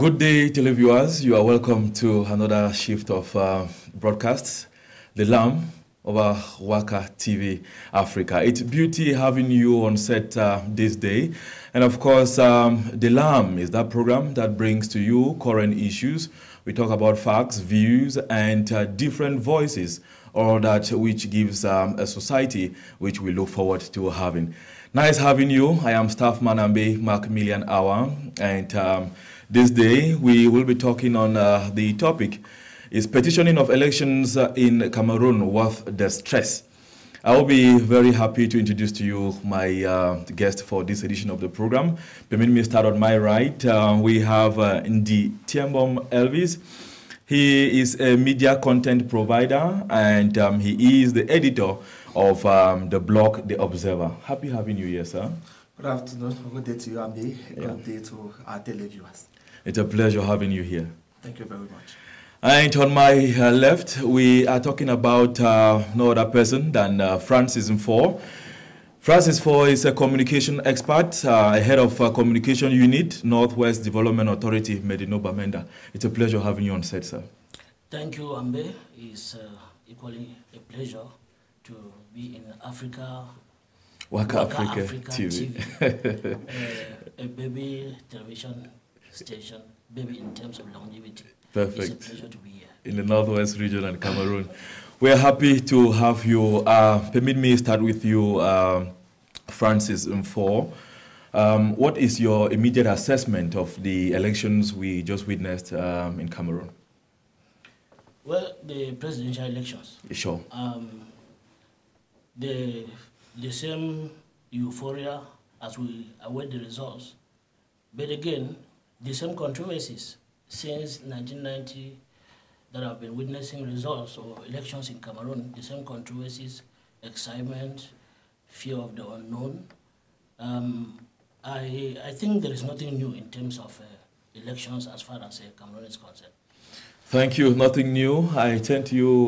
Good day, televiewers. You are welcome to another shift of broadcasts, The Lamb over WAKA TV Africa. It's beauty having you on set this day. And of course, The Lamb is that program that brings to you current issues. We talk about facts, views, and different voices, all that which gives a society which we look forward to having. Nice having you. I am Staffman Ambe, Macmillian Hour, and this day we will be talking on the topic, is petitioning of elections in Cameroon worth the stress? I will be very happy to introduce to you my guest for this edition of the program. Permit me to start on my right. We have Ndi Tiembom Elvis. He is a media content provider, and he is the editor of the blog The Observer. Happy having you here, sir. Good afternoon. Good day to you, Ambe. Good day to our televiewers. It's a pleasure having you here. Thank you very much. And on my left, we are talking about no other person than Francis Nfor. Francis Nfor is a communication expert, head of communication unit, Northwest Development Authority, MIDENO, Bamenda. It's a pleasure having you on set, sir. Thank you, Ambe. It's equally a pleasure to be in Africa. WAKA Africa TV. A baby television station, baby in terms of longevity. Perfect. It's a pleasure to be here. In the Northwest region and Cameroon. We are happy to have you. Permit me to start with you, Francis Nfor. What is your immediate assessment of the elections we just witnessed in Cameroon? Well, the presidential elections. Sure. The same euphoria as we await the results. But again, the same controversies since 1990 that have been witnessing results of elections in Cameroon, the same controversies, excitement, fear of the unknown. I think there is nothing new in terms of elections as far as Cameroon is concerned. Thank you. Nothing new. I turn to you,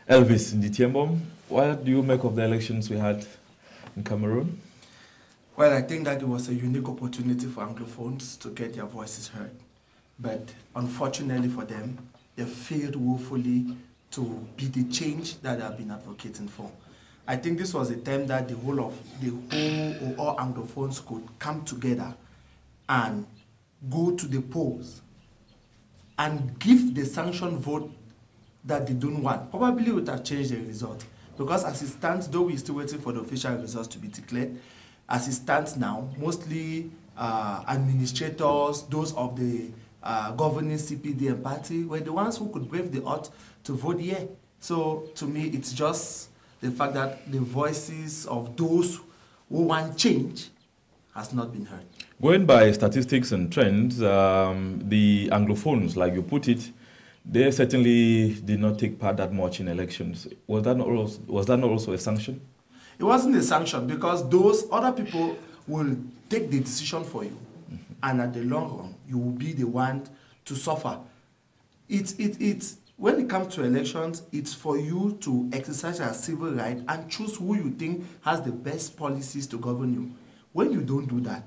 Elvis Ndi Tiembom. What do you make of the elections we had in Cameroon? Well, I think that it was a unique opportunity for Anglophones to get their voices heard. But unfortunately for them, they failed woefully to be the change that they have been advocating for. I think this was a time that the whole or all Anglophones could come together and go to the polls and give the sanctioned vote that they don't want. Probably would have changed the result. Because as it stands, though we're still waiting for the official results to be declared, as it stands now, mostly administrators, those of the governing CPD and party, were the ones who could brave the odds to vote yeah. So to me, it's just the fact that the voices of those who want change has not been heard. Going by statistics and trends, the Anglophones, like you put it, they certainly did not take part that much in elections. Was that not also a sanction? It wasn't a sanction because those other people will take the decision for you. And at the long run, you will be the one to suffer. When it comes to elections, it's for you to exercise your civil right and choose who you think has the best policies to govern you. When you don't do that,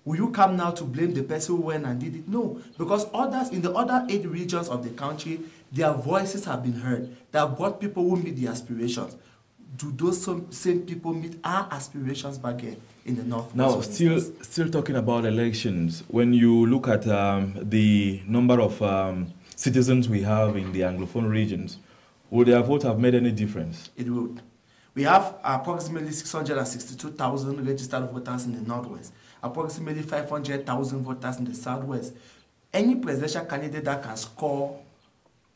will you come now to blame the person who went and did it? No, because others in the other 8 regions of the country, their voices have been heard. They have brought people who meet the aspirations. Do those same people meet our aspirations back here in the North? Now, still talking about elections, when you look at the number of citizens we have in the Anglophone regions, would their vote have made any difference? It would. We have approximately 662,000 registered voters in the Northwest, approximately 500,000 voters in the Southwest. Any presidential candidate that can score,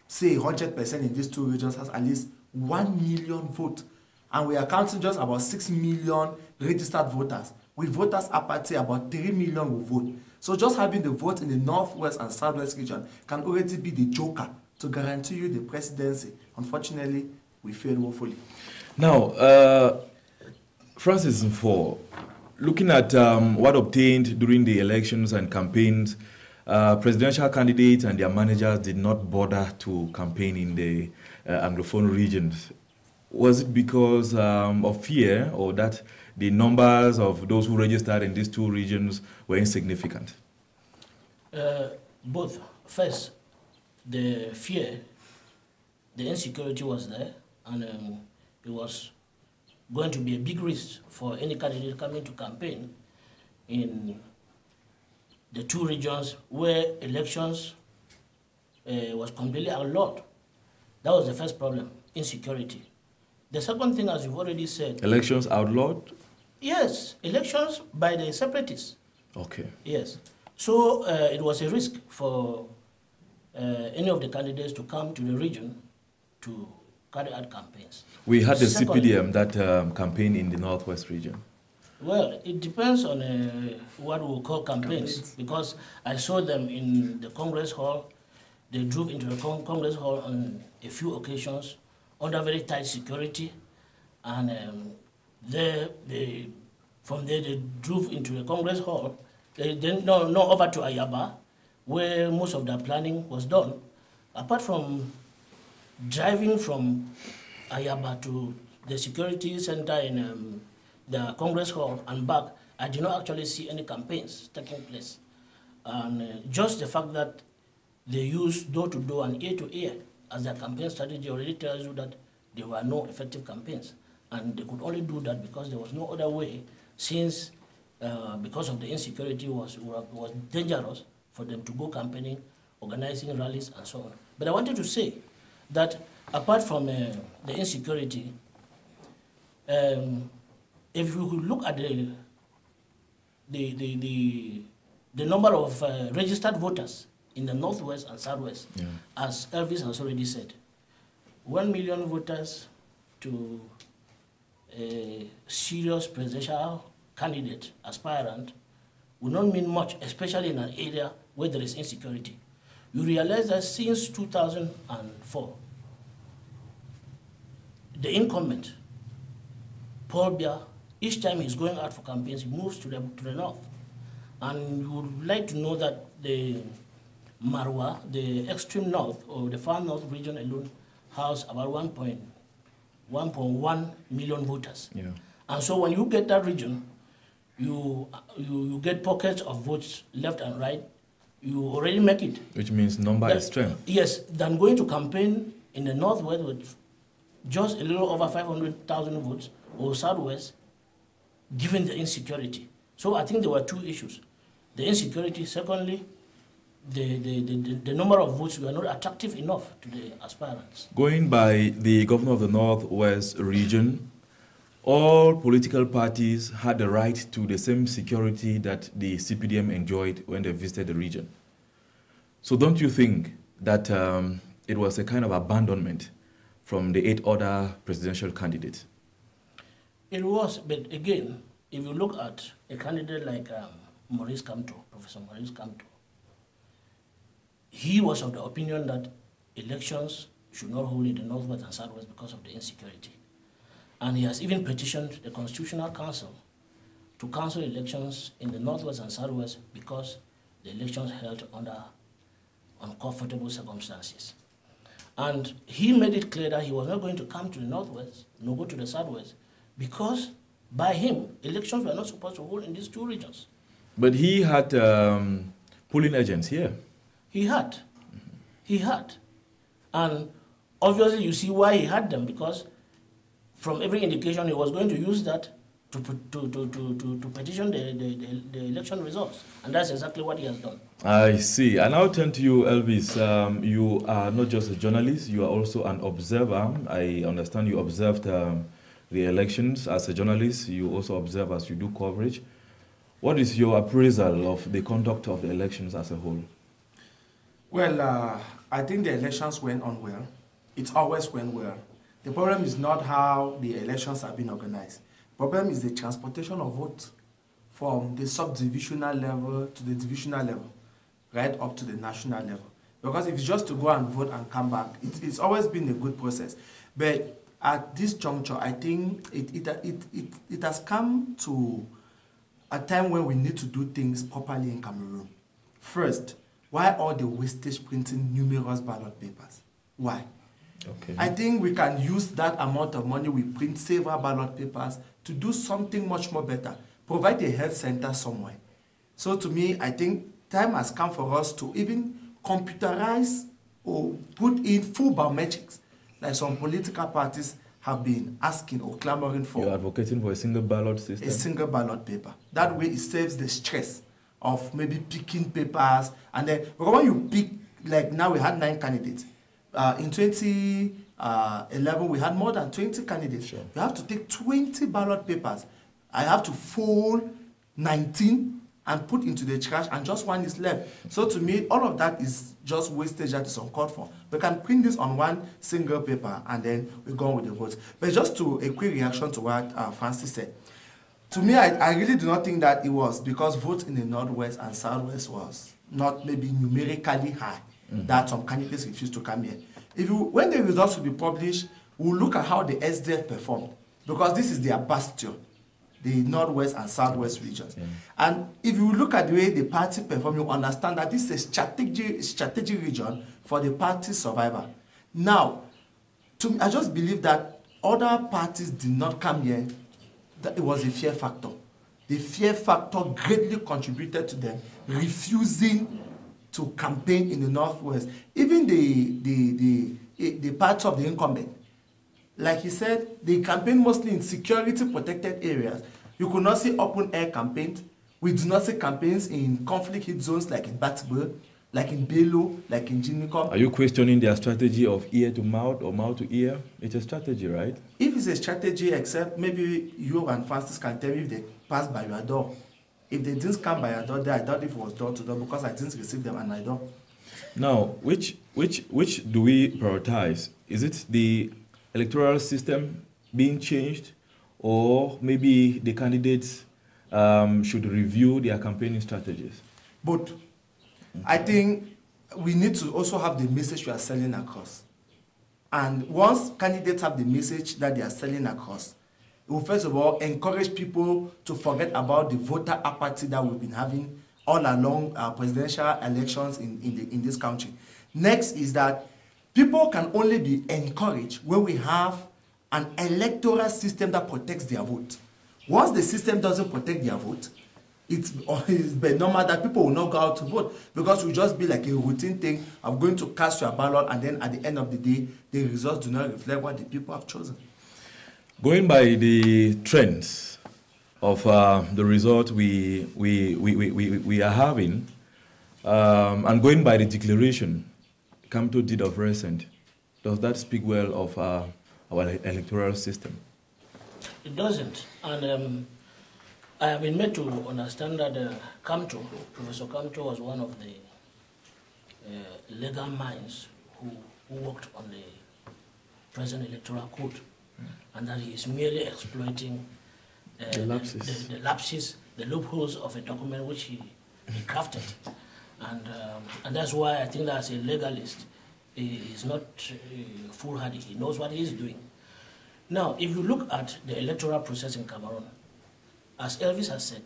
say, 100% in these 2 regions has at least 1 million votes. And we are counting just about 6 million registered voters. With voters apathy, about 3 million will vote. So just having the vote in the Northwest and Southwest region can already be the joker to guarantee you the presidency. Unfortunately, we failed woefully. Now, Francis Nfor, looking at what obtained during the elections and campaigns, presidential candidates and their managers did not bother to campaign in the Anglophone regions. Was it because of fear, or that the numbers of those who registered in these 2 regions were insignificant? Both. First, the fear, the insecurity was there, and it was going to be a big risk for any candidate coming to campaign in the two regions where elections was completely outlawed. That was the first problem, insecurity. The second thing, as you've already said... Elections outlawed? Yes, elections by the separatists. Okay. Yes. So it was a risk for any of the candidates to come to the region to carry out campaigns. We had the CPDM that campaign in the Northwest region. Well, it depends on what we call campaigns, because I saw them in the Congress Hall. They drove into the Congress Hall on a few occasions under very tight security, and from there they drove into the Congress Hall. They then over to Ayaba, where most of the planning was done. Apart from driving from Ayaba to the security center in the Congress Hall and back, I did not actually see any campaigns taking place. And just the fact that they used door-to-door and ear-to-ear as their campaign strategy already tells you that there were no effective campaigns. And they could only do that because there was no other way, since because of the insecurity was dangerous for them to go campaigning, organizing rallies, and so on. But I wanted to say that apart from the insecurity, if you look at the number of registered voters in the Northwest and Southwest, yeah, as Elvis has already said, 1 million voters to a serious presidential candidate, aspirant, will not mean much, especially in an area where there is insecurity. You realize that since 2004, the incumbent, Paul Biya, each time he's going out for campaigns, he moves to the north. And you would like to know that the Marwa, the extreme north, or the far north region alone, has about 1.1 million voters. Yeah. And so when you get that region, you get pockets of votes left and right. You already make it. Which means number is strength. Yes, than going to campaign in the Northwest with just a little over 500,000 votes, or Southwest, given the insecurity. So I think there were two issues. The insecurity, secondly, the number of votes were not attractive enough to the aspirants. Going by the governor of the Northwest region, all political parties had the right to the same security that the CPDM enjoyed when they visited the region. So don't you think that it was a kind of abandonment from the 8 other presidential candidates? It was, but again, if you look at a candidate like Maurice Kamto, Professor Maurice Kamto, he was of the opinion that elections should not hold in the Northwest and Southwest because of the insecurity. And he has even petitioned the Constitutional Council to cancel elections in the Northwest and Southwest because the elections held under uncomfortable circumstances. And he made it clear that he was not going to come to the Northwest, nor go to the Southwest, because by him, elections were not supposed to hold in these two regions. But he had polling agents here. He had. He had. And obviously you see why he had them, because from every indication he was going to use that to petition the election results. And that's exactly what he has done. I see. And I'll turn to you, Elvis. You are not just a journalist, you are also an observer. I understand you observed the elections as a journalist. You also observe as you do coverage. What is your appraisal of the conduct of the elections as a whole? Well, I think the elections went on well. It always went well. The problem is not how the elections have been organized. The problem is the transportation of votes from the sub-divisional level to the divisional level, right up to the national level. Because if it's just to go and vote and come back, it's always been a good process. But at this juncture, I think it has come to a time when we need to do things properly in Cameroon. First, why all the wastage printing numerous ballot papers? Why? Okay. I think we can use that amount of money we print, several ballot papers, to do something much more better. Provide a health center somewhere. So to me, I think time has come for us to even computerize or put in full biometrics, like some political parties have been asking or clamoring for. You're advocating for a single ballot system? A single ballot paper. That way it saves the stress of maybe picking papers. And then, because when you pick, like now we had 9 candidates. In 2011, we had more than 20 candidates. Sure. You have to take 20 ballot papers. I have to fold 19 and put into the trash, and just 1 is left. So to me, all of that is just wastage that is uncalled for. We can print this on 1 single paper, and then we go on with the votes. But just to a quick reaction to what Francis said. To me, I really do not think that it was because votes in the Northwest and Southwest was not maybe numerically high, that some candidates refused to come here. When the results will be published, we'll look at how the SDF performed, because this is their bastion, the Northwest and Southwest regions. And if you look at the way the party performed, you understand that this is a strategic region for the party's survival. Now, I just believe that other parties did not come here, that it was a fear factor. The fear factor greatly contributed to them refusing to campaign in the Northwest. Even the parts of the incumbent, like he said, they campaign mostly in security-protected areas. You could not see open-air campaigns. We do not see campaigns in conflict-hit zones like in Batbo, like in Belo, like in Jinicom. Are you questioning their strategy of ear to mouth or mouth to ear? It's a strategy, right? If it's a strategy, except maybe you and Francis can tell me if they pass by your door. If they didn't come by your door, I doubt if it was door to door, because I didn't receive them at my door. Now, which do we prioritize? Is it the electoral system being changed, or maybe the candidates should review their campaigning strategies? Both. I think we need to also have the message we are selling across. And once candidates have the message that they are selling across, it will first of all encourage people to forget about the voter apathy that we've been having all along presidential elections in this country. Next is that people can only be encouraged when we have an electoral system that protects their vote. Once the system doesn't protect their vote, it's normal that people will not go out to vote, because it will just be like a routine thing of going to cast your ballot, and then at the end of the day, the results do not reflect what the people have chosen. Going by the trends of the result we are having, and going by the declaration Kamto did of recent, does that speak well of our electoral system? It doesn't. And I have been made to understand that Kamto, Professor Kamto, was one of the legal minds who worked on the present electoral code, and that he is merely exploiting the lapses, the loopholes of a document which he crafted. And that's why I think that as a legalist, he is not foolhardy. He knows what he is doing. Now, if you look at the electoral process in Cameroon, as Elvis has said,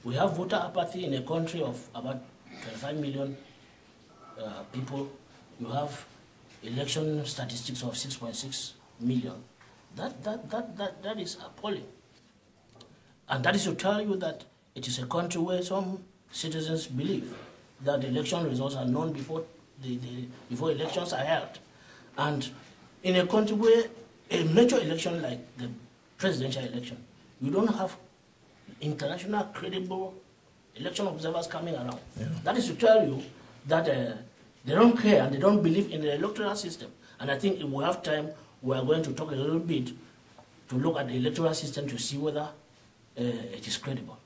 we have voter apathy in a country of about 25 million people. You have election statistics of 6.6 million. That is appalling. And that is to tell you that it is a country where some citizens believe that the election results are known before before elections are held. And in a country where a major election like the presidential election, you don't have international credible election observers coming around. Yeah. That is to tell you that they don't care and they don't believe in the electoral system. And I think if we have time, we are going to talk a little bit to look at the electoral system to see whether it is credible.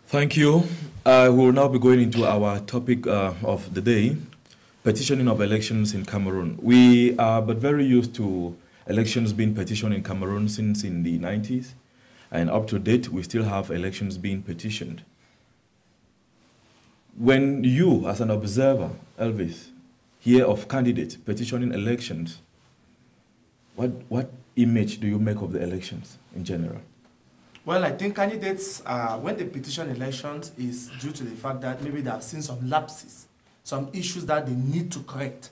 Thank you. We will now be going into our topic of the day, petitioning of elections in Cameroon. We are but very used to elections being petitioned in Cameroon since in the 90s. And up to date, we still have elections being petitioned. When you, as an observer, Elvis, hear of candidates petitioning elections, what image do you make of the elections in general? Well, I think candidates, when they petition elections, is due to the fact that maybe they have seen some lapses, some issues that they need to correct,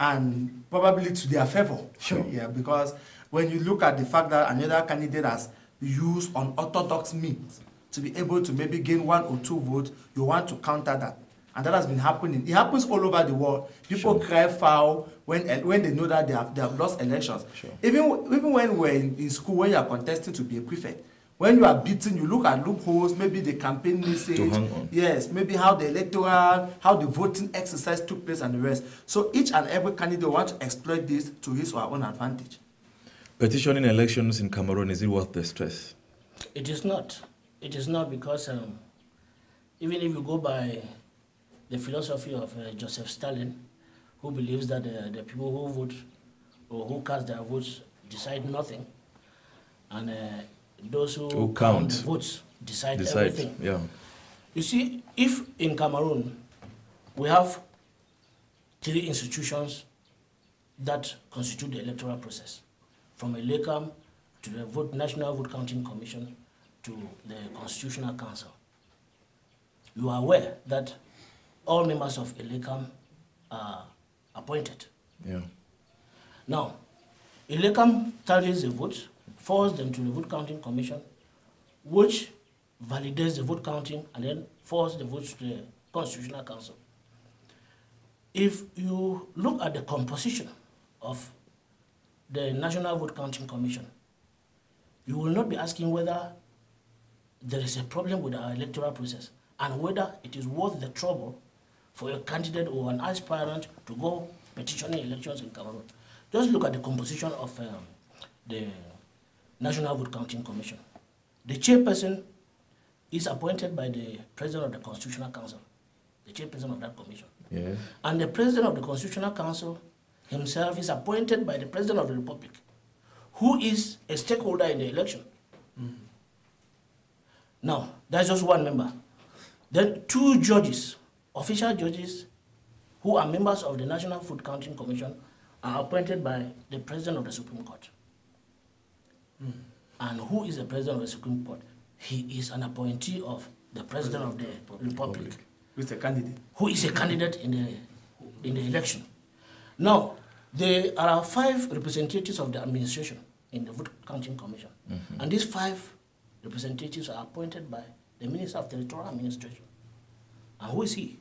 and probably to their favor. Sure. Yeah, because when you look at the fact that another candidate has used unorthodox means to be able to maybe gain 1 or 2 votes, you want to counter that. And that has been happening. It happens all over the world. People cry foul when they know that they have lost elections. Even when we're in school, when you are contesting to be a prefect, when you are beaten, you look at loopholes, maybe the campaign message, yes, maybe how the voting exercise took place and the rest. So each and every candidate wants to exploit this to his or her own advantage. Petitioning elections in Cameroon, is it worth the stress? It is not. It is not, because even if you go by the philosophy of Joseph Stalin, who believes that the people who vote or who cast their votes decide nothing, and those who count the votes decide everything. Yeah. You see, if in Cameroon we have 3 institutions that constitute the electoral process, from a LECAM to the National Vote Counting Commission to the Constitutional Council, you are aware that all members of a LECAM are appointed. Yeah. Now, a LECAM tallies the votes, forwards them to the Vote Counting Commission, which validates the vote counting and then forwards the votes to the Constitutional Council. If you look at the composition of the National Vote Counting Commission, you will not be asking whether there is a problem with our electoral process and whether it is worth the trouble for a candidate or an aspirant to go petitioning elections in Cameroon. Just look at the composition of the National Vote Counting Commission. The chairperson is appointed by the President of the Constitutional Council, the chairperson of that commission. Yeah. And the President of the Constitutional Council himself is appointed by the President of the Republic, who is a stakeholder in the election. Now, that's just one member. Then 2 judges, official judges, who are members of the National Vote Counting Commission, are appointed by the President of the Supreme Court. And who is the President of the Supreme Court? He is an appointee of the President of the Republic. Who is a candidate? Who is a candidate in the election. Now, there are 5 representatives of the administration in the Vote Counting Commission. And these 5 representatives are appointed by the Minister of Territorial Administration. And who is he?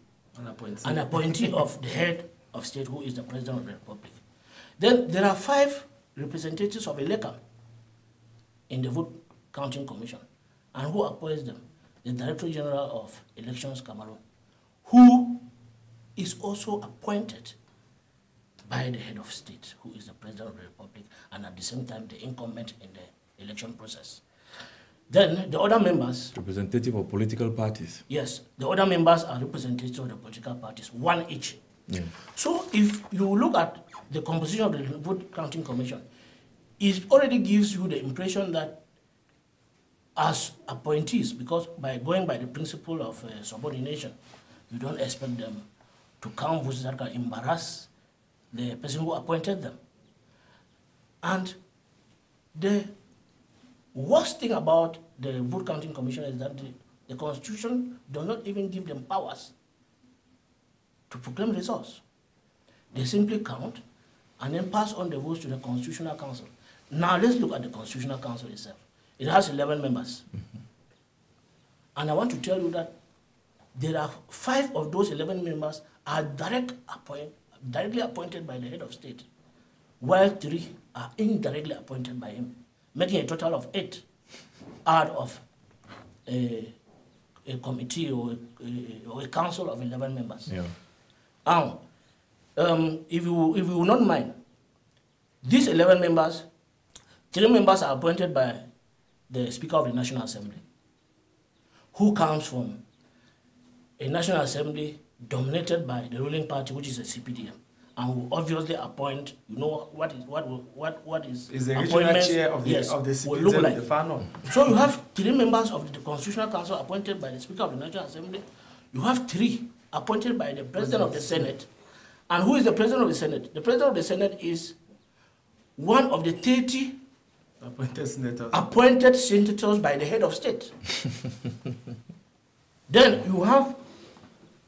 An appointee of the head of state, who is the President of the Republic. Then there are 5 representatives of a LECAM in the Vote Counting Commission. And who appoints them? The Director General of Elections Cameroon, who is also appointed by the head of state, who is the President of the Republic, and at the same time the incumbent in the election process. Then the other members... Representative of political parties. Yes, the other members are representatives of the political parties, 1 each. Yeah. So if you look at the composition of the Vote Counting Commission, it already gives you the impression that as appointees, because by going by the principle of subordination, you don't expect them to count votes that can embarrass the person who appointed them. And the worst thing about the Vote Counting Commission is that the Constitution does not even give them powers to proclaim results. They simply count and then pass on the votes to the Constitutional Council. Now let's look at the Constitutional Council itself. It has 11 members. And I want to tell you that there are 5 of those 11 members are directly appointed by the head of state, while 3 are indirectly appointed by him, making a total of 8 out of a committee or a council of 11 members. Yeah. Now, if you will not mind, these 11 members, 3 members are appointed by the Speaker of the National Assembly, who comes from a National Assembly dominated by the ruling party, which is the CPDM, and will obviously appoint, you know, what is the regional chair of the CPDM look like. The final. So you have 3 members of the Constitutional Council appointed by the Speaker of the National Assembly. You have 3 appointed by the President of the Senate. And who is the President of the Senate? The President of the Senate is one of the 30 appointed senators by the head of state. Then you have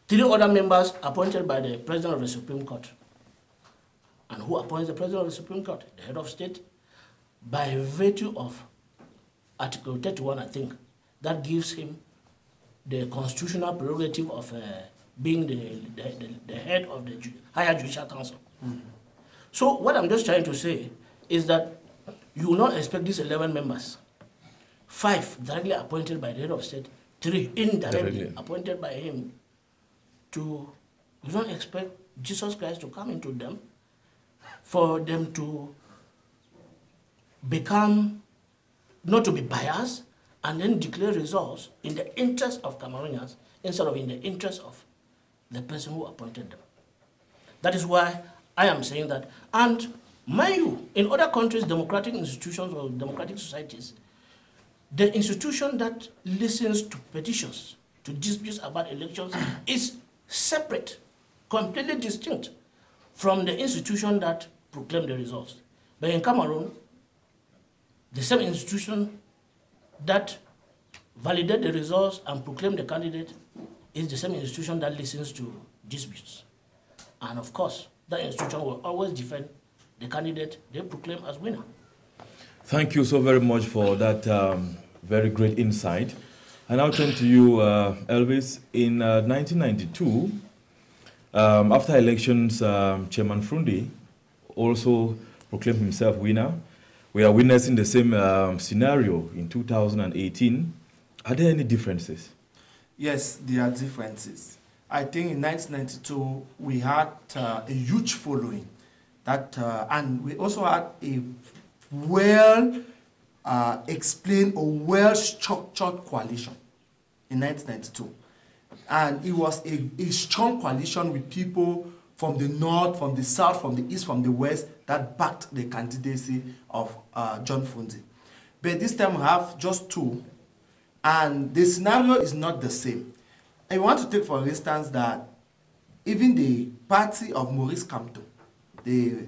3 other members appointed by the President of the Supreme Court. And who appoints the President of the Supreme Court? The head of state, by virtue of Article 31, I think, that gives him the constitutional prerogative of being the head of the higher judicial council. So what I'm just trying to say is that you will not expect these 11 members, 5 directly appointed by the head of state, 3 indirectly appointed by him, you don't expect Jesus Christ to come into them, for them to become, not to be biased, and then declare results in the interest of Cameroonians instead of in the interest of the person who appointed them. That is why I am saying that. And mind you, in other countries, democratic institutions or democratic societies, the institution that listens to petitions, to disputes about elections, is separate, completely distinct from the institution that proclaimed the results. But in Cameroon, the same institution that validates the results and proclaims the candidate is the same institution that listens to disputes. And of course, that institution will always defend the candidate they proclaim as winner. Thank you so very much for that very great insight. I now turn to you, Elvis. In 1992, after elections, Chairman Frundi also proclaimed himself winner. We are witnessing the same scenario in 2018. Are there any differences? Yes, there are differences. I think in 1992, we had a huge following, and we also had a well-explained or well-structured coalition in 1992. And it was a strong coalition with people from the north, from the south, from the east, from the west, that backed the candidacy of John Frundi. But this time we have just 2, and the scenario is not the same. I want to take, for instance, that even the party of Maurice Kamto, the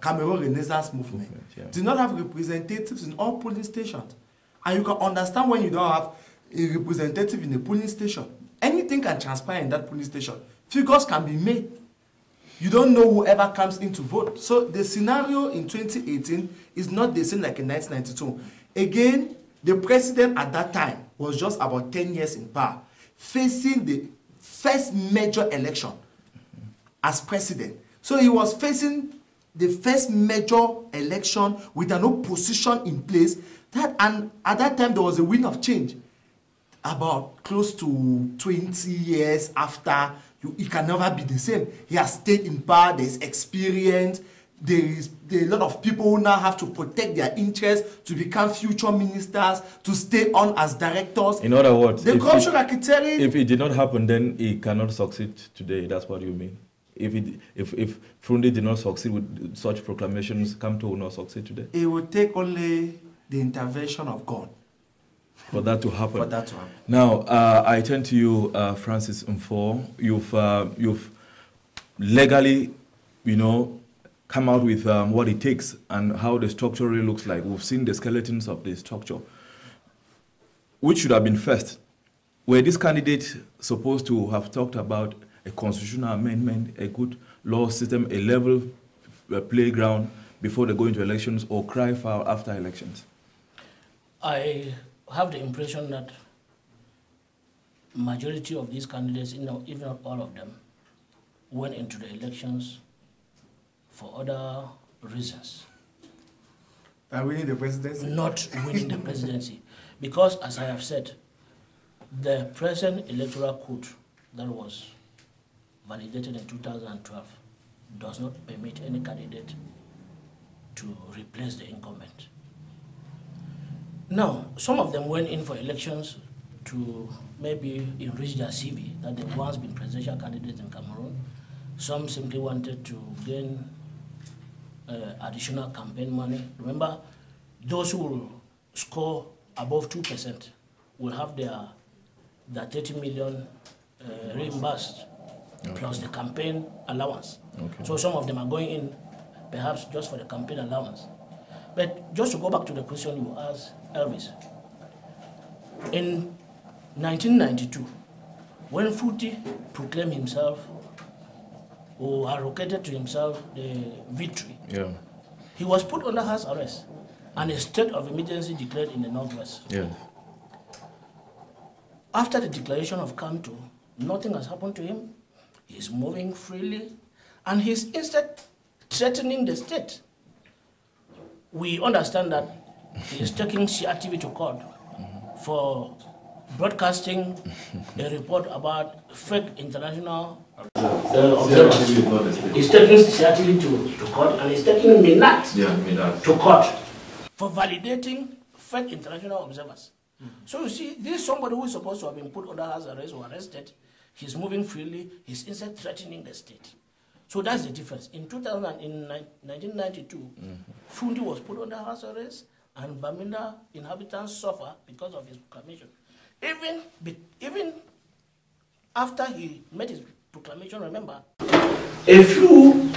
Cameroon Renaissance Movement, do not have representatives in all polling stations. And you can understand when you don't have a representative in a polling station. Anything can transpire in that polling station. Figures can be made. You don't know whoever comes in to vote. So the scenario in 2018 is not the same like in 1992. Again, the president at that time was just about 10 years in power, facing the first major election as president. So he was facing the first major election with an opposition in place. And at that time, there was a wind of change. About close to 20 years after, it can never be the same. He has stayed in power, there's experience, there is a lot of people who now have to protect their interests to become future ministers, to stay on as directors. In other words, the corruption racketeering. If it did not happen, then he cannot succeed today. That's what you mean. If Frundi did not succeed with such proclamations, Kamto will not succeed today. It will take only the intervention of God for that to happen. For that to happen. Now, I turn to you, Francis NFOR. You've legally, come out with what it takes and how the structure really looks like. We've seen the skeletons of the structure. Which should have been first? Were these candidates supposed to have talked about a constitutional amendment, a good law system, a level playground before they go into elections, or cry foul after elections? I have the impression that majority of these candidates, if not all of them, went into the elections for other reasons. Winning the presidency? Not winning the presidency. Because, as I have said, the present electoral code that was validated in 2012 does not permit any candidate to replace the incumbent. Now, some of them went in for elections to maybe enrich their CV, that they once been presidential candidates in Cameroon. Some simply wanted to gain additional campaign money. Remember, those who will score above 2% will have their 30 million reimbursed, plus the campaign allowance. Okay. So some of them are going in perhaps just for the campaign allowance. But just to go back to the question you asked, Elvis, in 1992, when Frundi proclaimed himself or arrogated to himself the victory, he was put under house arrest and a state of emergency declared in the Northwest. After the declaration of Kamto, nothing has happened to him. He's moving freely, and he's instead threatening the state. We understand that he is taking CRTV to court for broadcasting a report about fake international observers. He's taking CRTV to court, and he's taking Minat to court for validating fake international observers. So you see, this is somebody who is supposed to have been put under house arrest or arrested. He's moving freely. He's instead threatening the state. So that's the difference. In 1992, Fundi was put under house arrest, and Bamenda inhabitants suffer because of his proclamation. Even after he made his proclamation, remember, a few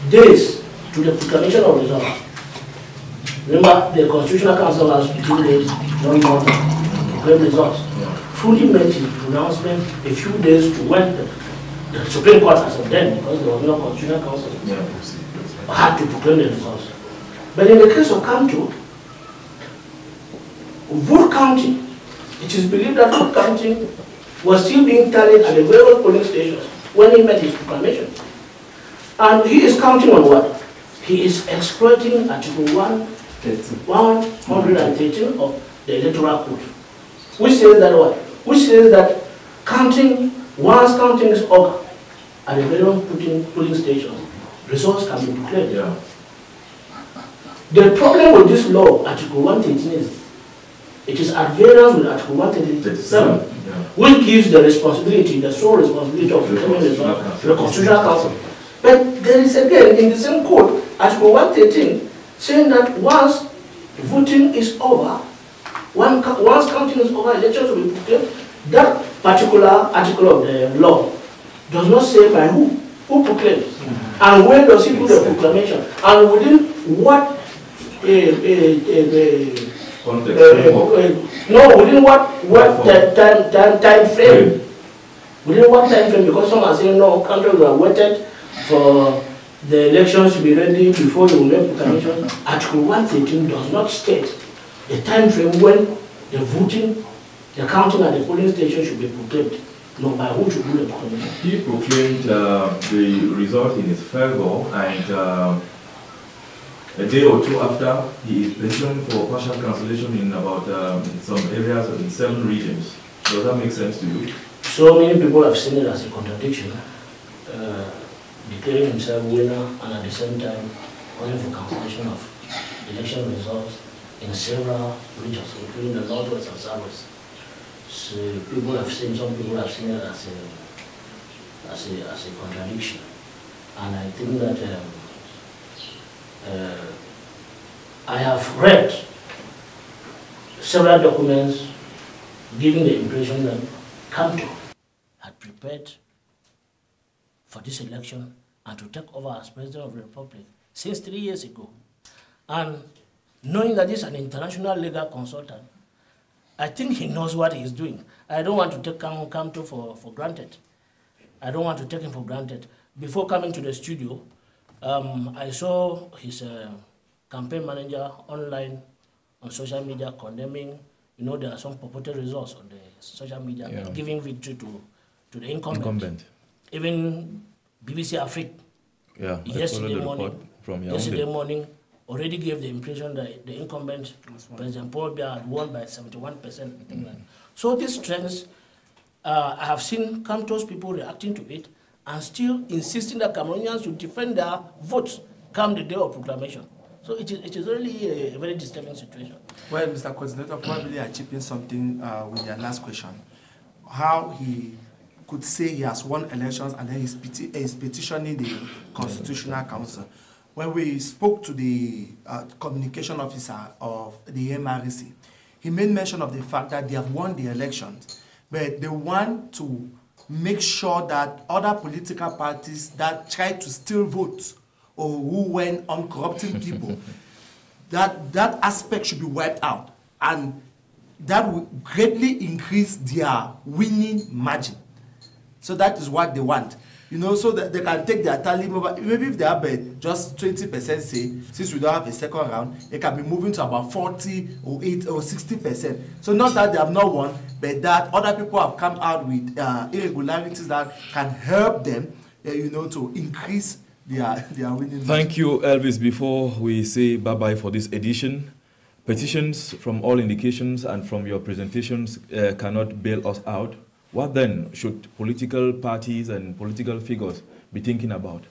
days to the proclamation of results, remember the Constitutional Council has 2 days, not more to proclaim results. Fully made his pronouncement a few days to when the Supreme Court as of then, because there was no Constitutional Council, had to proclaim the results. But in the case of Kamto, vote counting, it is believed that vote counting was still being tallied at the various polling stations when he made his proclamation. And he is counting on what? He is exploiting Article 113 of the Electoral Code, which says that what? Which says that counting, once counting is over at the various polling stations, results can be proclaimed. Yeah. The problem with this law, Article 113, is it is at variance with Article 137, which gives the responsibility, the sole responsibility of proclaiming results to the Constitutional Council. But there is again in the same code, Article 113, saying that once voting is over, once counting is over, elections will be proclaimed. That particular article of the law does not say by who proclaims, and when does he do the proclamation, and within what within what time frame? Within what time frame? Because some are saying no, countries were waited for the elections to be ready before you make proclamation. Article 113 does not state the time frame when the voting, the counting at the polling station should be proclaimed. No, by who should do the proclamation. He proclaimed the result in his favor, and a day or two after, he is petitioning for partial cancellation in about in some areas in 7 regions. Does that make sense to you? So many people have seen it as a contradiction, declaring himself winner and at the same time calling for cancellation of election results in several regions, including the Northwest and Southwest. So people have seen, some people have seen it as a contradiction, and I think that I have read several documents giving the impression that Kamto had prepared for this election and to take over as President of the Republic since 3 years ago. And knowing that this is an international legal consultant, I think he knows what he's doing. I don't want to take Kamto for granted. I don't want to take him for granted. Before coming to the studio, I saw his campaign manager online on social media condemning, there are some purported results on the social media, giving victory to the incumbent. Even BBC Africa, yesterday morning, already gave the impression that the incumbent, President Paul Biya, had won by 71%. So these trends, I have seen Kamto's people reacting to it and still insisting that Cameroonians should defend their votes come the day of proclamation. So it is really a very disturbing situation. Well, Mr. Coordinator, probably achieving something with your last question. How he could say he has won elections and then he's petitioning the Constitutional Council. When we spoke to the communication officer of the MRC, he made mention of the fact that they have won the elections, but they want to make sure that other political parties that try to steal votes or who went on corrupting people, that aspect should be wiped out, and that will greatly increase their winning margin. So that is what they want. So that they can take their tally, maybe if they have just 20% say, since we don't have a second round, they can be moving to about 40 or 8 or 60%. So not that they have not won, but that other people have come out with irregularities that can help them, you know, to increase their winning. Thank you, Elvis. Before we say bye-bye for this edition, petitions, from all indications and from your presentations, cannot bail us out. What then should political parties and political figures be thinking about?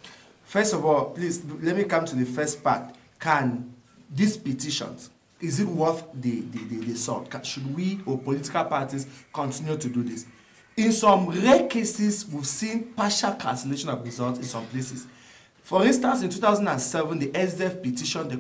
First of all, please, let me come to the first part. Can these petitions, is it worth the salt? Should we or political parties continue to do this? In some rare cases, we've seen partial cancellation of results in some places. For instance, in 2007, the SDF petitioned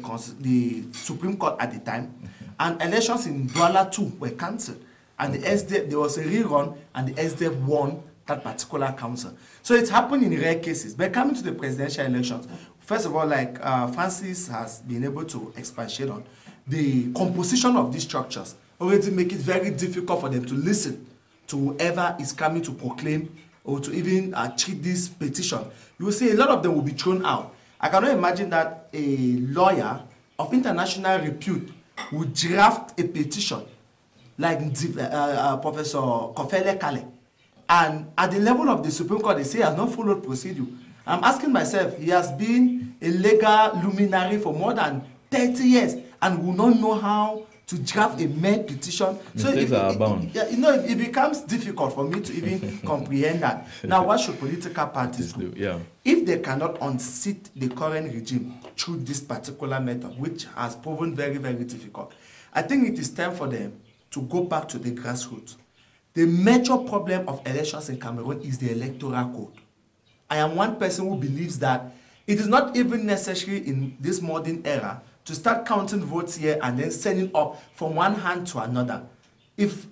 the Supreme Court at the time, and elections in Douala too were cancelled. And the SDF, there was a rerun, and the SDF won that particular council. So it's happened in rare cases. But coming to the presidential elections, first of all, like Francis has been able to expatiate on, the composition of these structures already make it very difficult for them to listen to whoever is coming to proclaim or to even treat this petition. You will see a lot of them will be thrown out. I cannot imagine that a lawyer of international repute would draft a petition like Professor Kofele Kale. And at the level of the Supreme Court, they say he has not followed procedure. I'm asking myself, he has been a legal luminary for more than 30 years and will not know how to draft a mere petition. Mistakes are abound. It becomes difficult for me to even comprehend that. Now, what should political parties do? Yeah. If they cannot unseat the current regime through this particular method, which has proven very, very difficult, I think it is time for them to go back to the grassroots. The major problem of elections in Cameroon is the electoral code. I am one person who believes that it is not even necessary in this modern era to start counting votes here and then sending up from one hand to another. If,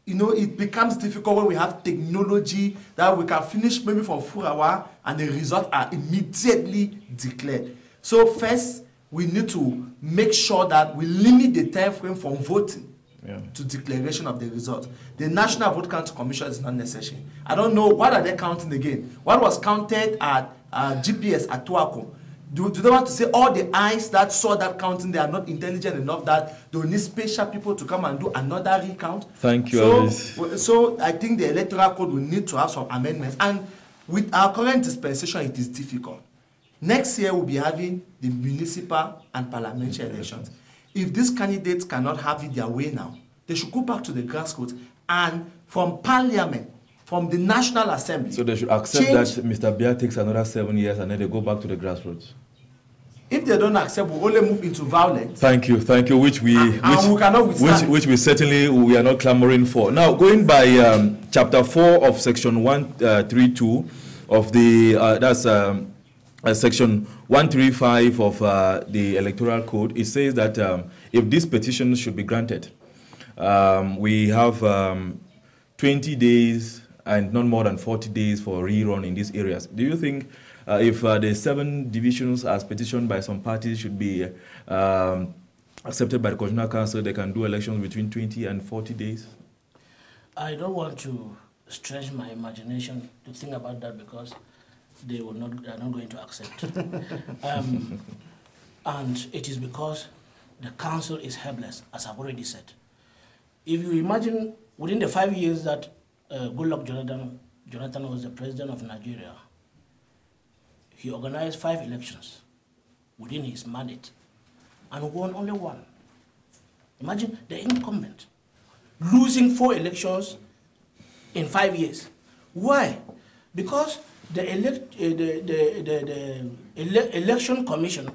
it becomes difficult when we have technology that we can finish maybe for 4 hours and the results are immediately declared. So first, we need to make sure that we limit the time frame from voting to declaration of the result. The National Vote Counting Commission is not necessary. I don't know, what are they counting again? What was counted at GPS at Tuaco? Do they want to say all the eyes that saw that counting, they are not intelligent enough that they will need special people to come and do another recount? Thank you, Elvis. So I think the electoral code will need to have some amendments. And with our current dispensation, it is difficult. Next year, we'll be having the municipal and parliamentary elections. If these candidates cannot have it their way now, they should go back to the grassroots and from parliament, from the National Assembly. So they should accept that Mr. Biya takes another 7 years and then they go back to the grassroots. If they don't accept, we'll only move into violence. Thank you, which we cannot withstand. Which we certainly we are not clamoring for. Now, going by Chapter 4 of Section 132 of the that's Section 135 of the Electoral Code, it says that if these petitions should be granted, we have 20 days and not more than 40 days for rerun in these areas. Do you think if the 7 divisions as petitioned by some parties should be accepted by the Constitutional Council, they can do elections between 20 and 40 days? I don't want to stretch my imagination to think about that because they are not going to accept. And it is because the council is helpless, as I've already said. If you imagine within the 5 years that Goodluck Jonathan was the president of Nigeria, he organized 5 elections within his mandate and won only 1. Imagine the incumbent losing 4 elections in 5 years. Why? Because the election commission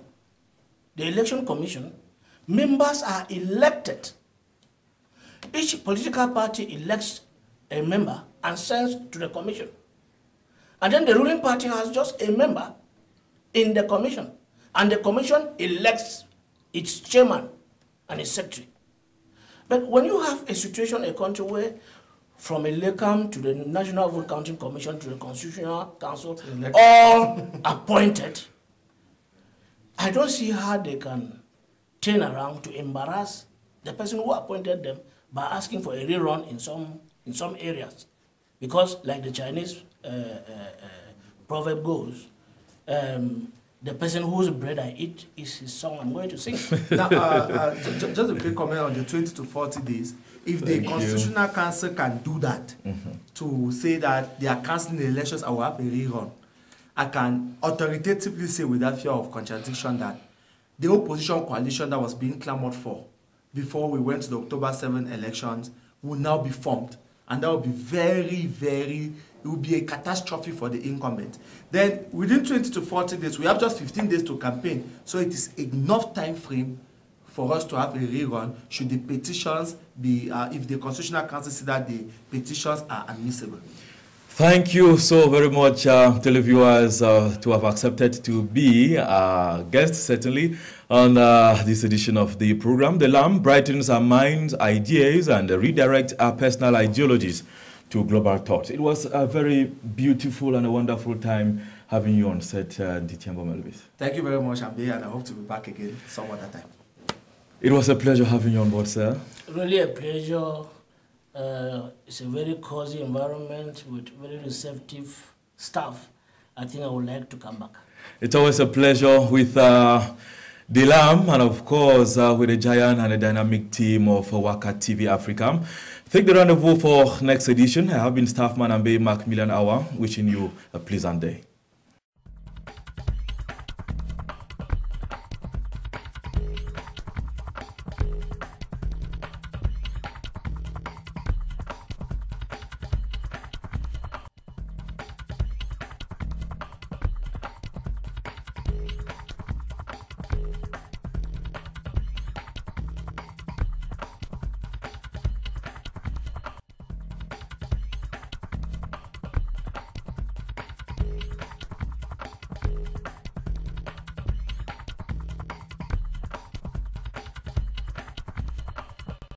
members are elected. Each political party elects a member and sends to the commission. And then the ruling party has just a member in the commission. And the commission elects its chairman and its secretary. But when you have a situation, a country where from a LECAM to the National Vote Counting Commission to the Constitutional Council, all appointed, I don't see how they can turn around to embarrass the person who appointed them by asking for a rerun in some areas. Because like the Chinese proverb goes, the person whose bread I eat is his song I'm going to sing. Now, just a quick comment on the 20 to 40 days. If the Constitutional Council can do that, to say that they are cancelling the elections, I will have a rerun. I can authoritatively say without fear of contradiction that the opposition coalition that was being clamored for before we went to the October 7 elections will now be formed. And that will be very, very, it will be a catastrophe for the incumbent. Then within 20 to 40 days, we have just 15 days to campaign. So it is enough time frame for us to have a rerun should the petitions be, if the Constitutional Council see that the petitions are admissible. Thank you so very much, televiewers, to have accepted to be a guest, certainly, on this edition of the program. The Lamb brightens our minds, ideas, and redirect our personal ideologies to global thought. It was a very beautiful and a wonderful time having you on set, Elvis. Thank you very much, Ambe, and I hope to be back again some other time. It was a pleasure having you on board, sir. Really a pleasure. It's a very cozy environment with very receptive staff. I think I would like to come back. It's always a pleasure with the Lamb and, of course, with the giant and the dynamic team of WAKA TV Africa. Take the rendezvous for next edition. I have been Staffman Ambe, Macmillian Hour, wishing you a pleasant day.